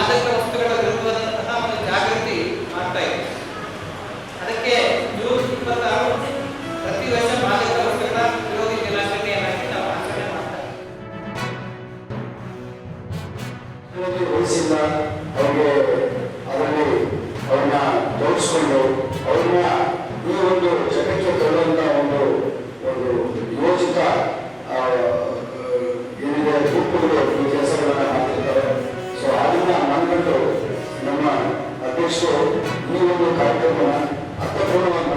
ಮಾದಕ ವಸ್ತುಗಳ ವಿರುದ್ಧವಾದಂತಹ ಒಂದು ಜಾಗೃತಿ ಮಾಡ್ತಾ ಇದೆ. ಅದಕ್ಕೆ ಜೂನ್ 26 ಪ್ರತಿ ವರ್ಷ ಮಾದಕ ವಸ್ತುಗಳ ವಿರೋಧಿ ದಿನಾಚರಣೆಯನ್ನಾಗಿ ನಾವು ಆಚರಣೆ ಮಾಡ್ತಾ ಇದ್ದೀವಿ. ವಯಸ್ಸಿಲ್ಲ ಅವ್ರಿಗೆ ಅದರಲ್ಲಿ ಅವ್ರನ್ನ ತೋರಿಸ್ಕೊಂಡು ಅವ್ರನ್ನ ಈ ಒಂದು ಜಗಕ್ಕೆ ತರುವಂತ ಒಂದು ಯೋಚಿತ ಏನಿದೆ ಗುಂಪುಗಳು ಈ ಕೆಲಸಗಳನ್ನ ಮಾಡ್ತಿರ್ತಾರೆ. ಸೊ ಅದನ್ನ ಮನಗಂಡು ನಮ್ಮ ಅಧ್ಯಕ್ಷರು ಈ ಒಂದು ಕಾರ್ಯಕ್ರಮವನ್ನು ಅರ್ಥಪೂರ್ಣವಾಗಿ